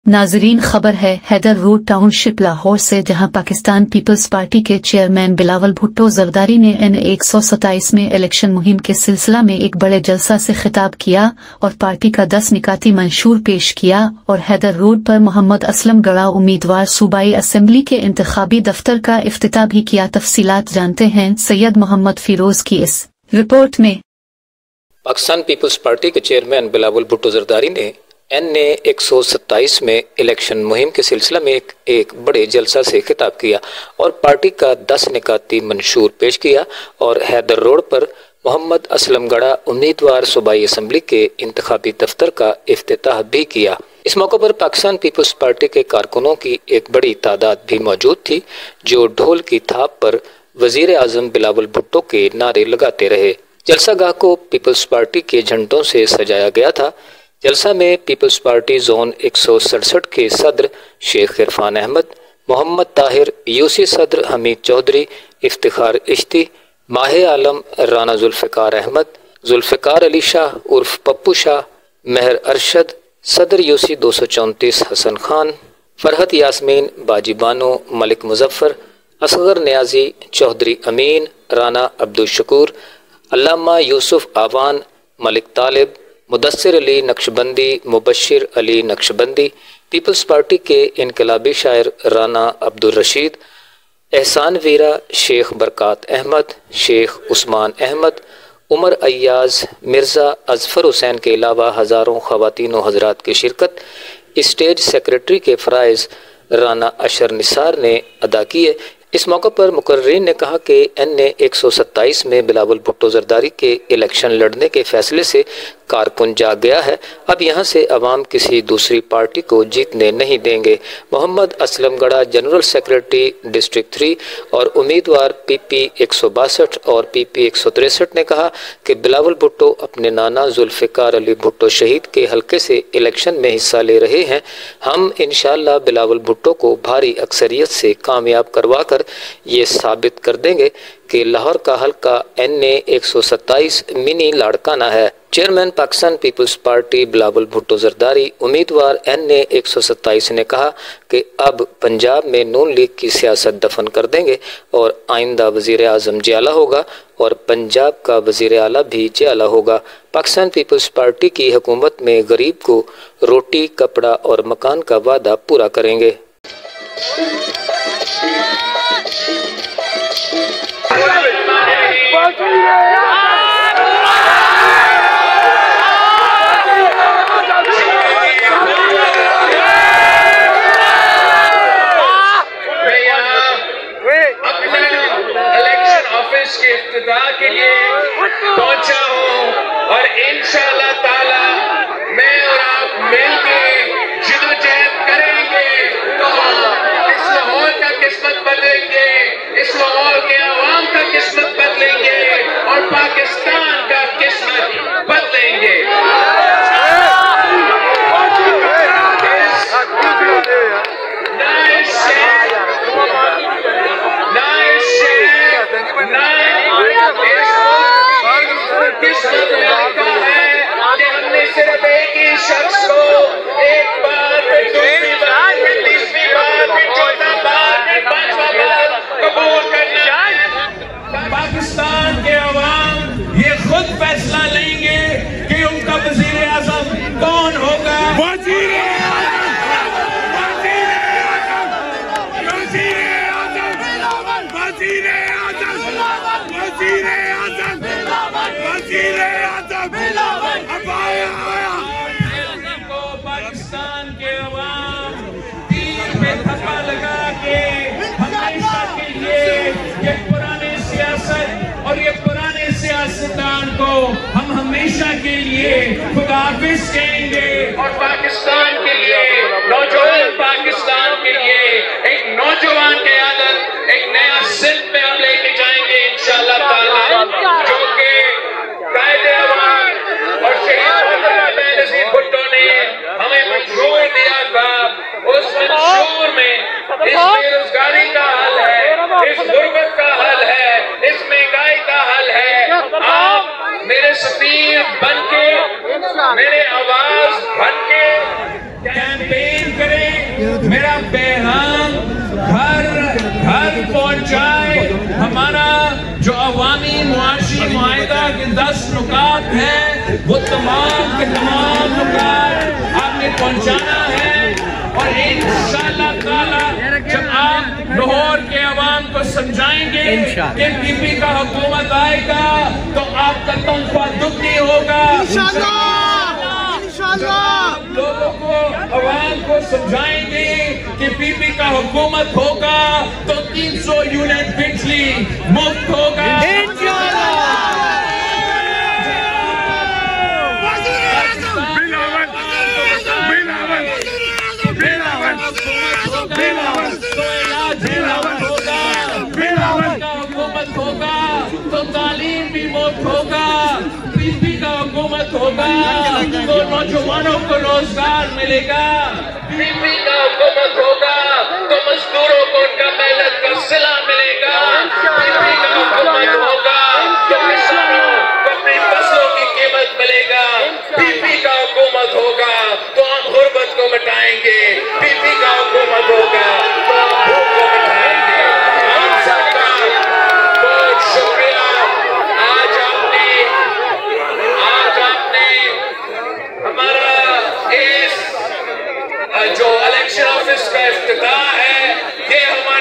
नाजरीन, खबर है हैदर रोड टाउनशिप लाहौर से, जहां पाकिस्तान पीपल्स पार्टी के चेयरमैन बिलावल भुट्टो जरदारी ने N127 में इलेक्शन मुहिम के सिलसिला में एक बड़े जलसा से खिताब किया और पार्टी का 10 निकाती मंशूर पेश किया और हैदर रोड पर मोहम्मद असलम गड़ा उम्मीदवार सूबाई असेंबली के इंतखाबी दफ्तर का इफ्तिताह भी किया। तफसीलात जानते हैं सैयद मोहम्मद फिरोज की इस रिपोर्ट में। पाकिस्तान पीपल्स पार्टी के चेयरमैन बिलावल भुट्टो जरदारी ने N127 में इलेक्शन मुहिम के सिलसिला में एक बड़े जलसा से खिताब किया और पार्टी का 10 निकाती मंशूर पेश किया और हैदर रोड पर मोहम्मद असलम गड़ा उम्मीदवार सूबाई असम्बली के इंतखाबी दफ्तर का इफ्तिताह भी किया। इस मौके पर पाकिस्तान पीपल्स पार्टी के कारकुनों की एक बड़ी तादाद भी मौजूद थी, जो ढोल की थाप पर वजीर आजम बिलावल भुट्टो के नारे लगाते रहे। जलसागाह को पीपल्स पार्टी के झंडों से सजाया गया था। जलसा में पीपल्स पार्टी जोन 167 के सदर शेख इरफान अहमद, मोहम्मद ताहिर, यूसी सदर हमीद चौधरी, इफ्तिखार इश्ती, माहे आलम राना जुल्फ़िकार अहमद, जुल्फ़िकार अली शाह उर्फ पप्पू शाह, महर अरशद, सदर यूसी 234 हसन खान, फरहत यास्मीन, बाजी बानो, मलिक मुजफ्फर, असगर नियाजी, चौधरी अमीन, राना अब्दुल शकूर, अल्लामा यूसुफ आवान, मलिक तालिब, मुदस्सिर अली नक्शबंदी, मुबशिर अली नक्शबंदी, पीपल्स पार्टी के इनकलाबी शायर राना अब्दुल रशीद, एहसान वीरा, शेख बरकात अहमद, शेख उस्मान अहमद, उमर अय्याज, मिर्ज़ा अजफर हुसैन के अलावा हज़ारों ख़वातीन व हज़रात की शिरकत स्टेज सेक्रेटरी के फ़राइज़ राना अशर निसार ने अदा किए। इस मौके पर मुकर्रीन ने कहा कि N127 में बिलावल भुट्टो जरदारी के इलेक्शन लड़ने के फैसले से कारकुन जाग गया है। अब यहाँ से अवाम किसी दूसरी पार्टी को जीतने नहीं देंगे। मोहम्मद असलम गड़ा जनरल सेक्रेटरी डिस्ट्रिक्ट 3 और उम्मीदवार PP 162 और PP 163 ने कहा कि बिलावल भुट्टो अपने नाना जुल्फ़िकार अली भुट्टो शहीद के हलके से इलेक्शन में हिस्सा ले रहे हैं। हम इंशाअल्लाह बिलावल भुट्टो को भारी अक्सरियत से कामयाब करवा कर ये साबित कर देंगे कि लाहौर का हल्का N127 मिनी लाड़काना है। चेयरमैन पाकिस्तान पीपल्स पार्टी बिलावल भुट्टो जरदारी उम्मीदवार N127 ने कहा कि अब पंजाब में नून लीग की सियासत दफन कर देंगे और आइंदा वजीर आजम जियाला होगा और पंजाब का वजीर आला भी जियाला होगा। पाकिस्तान पीपल्स पार्टी की हुकूमत में गरीब को रोटी, कपड़ा और मकान का वादा पूरा करेंगे। के इफ्तिताह के लिए पहुंचा हूं और इंशाअल्लाह ताला मैं और आप मिलके जिदोजहद करेंगे तो इस लाहौर का किस्मत बदलेंगे, इस लाहौर के आवाम का किस्मत बदलेंगे और पाकिस्तान का किस्मत बदलेंगे। किस्मत में लिखा है कि हमने सिर्फ एक ही शख्स को एक बार, फिर दूसरी बार, फिर तीसरी बार, फिर चौथा बार, फिर पांचवा बार कबूल करना है। पाकिस्तान के अवाम ये खुद फैसला लेंगे कि उनका वजीर आजम कौन होगा। पाकिस्तान के अवाम तीर पे थप्पा लगा के हमेशा के लिए ये पुराने सियासत और ये पुराने सियासतदान को हम हमेशा के लिए खुदा हाफिज कहेंगे और पाकिस्तान के लिए, नौजवान पाकिस्तान के लिए एक नौजवान क़यादत, एक नया सिल्क पे हम लेके जाएंगे इंशाअल्लाह ताला, जो कि कायदे अवाम और शहीद भुट्टो ने हमें मंशूर दिया था। उस मंशूर में इस बेरोजगारी का हल है, इस गुर्बत का हल है, इस महंगाई का हल है। आप मेरे सफीर बनके, मेरे आवाज बनके कैंपेन करें। मेरा पैगाम घर घर पहुंचाए। हमारा जो अवामी मुआशी मुआहिदा के 10 नुकात हैं, वो तमाम के तमाम नुकात आपने पहुंचाना है। और इंशाअल्लाह ताला जब आप लाहौर के अवाम को समझाएंगे कि पीपी का हुकूमत आएगा तो आपका तनख्वाह दुगनी होगा। लोगों को अवाम को समझाएंगे कि पीपी का हुकूमत होगा तो 300 यूनिट बिजली मुफ्त होगा। हुकूमत होगा तो तालीम भी मुफ्त होगा। पीपी का हुकूमत होगा तो नौजवानों को रोजगार मिलेगा। पीपी का हुकूमत होगा तो मजदूरों को उनका मेहनत का सिला मिलेगा। पीपी का हुकूमत होगा तो किसानों को अपनी फसलों की कीमत मिलेगा। पीपी का हुकूमत होगा तो हम गुर्बत को मिटाएंगे। पीपी का हुकूमत होगा तो हम भूख को मिटाएंगे। आप सबका बहुत शुक्रिया। आज आपने हमारा इस जो इलेक्शन ऑफिस का इफ्तिताह है, ये हमारा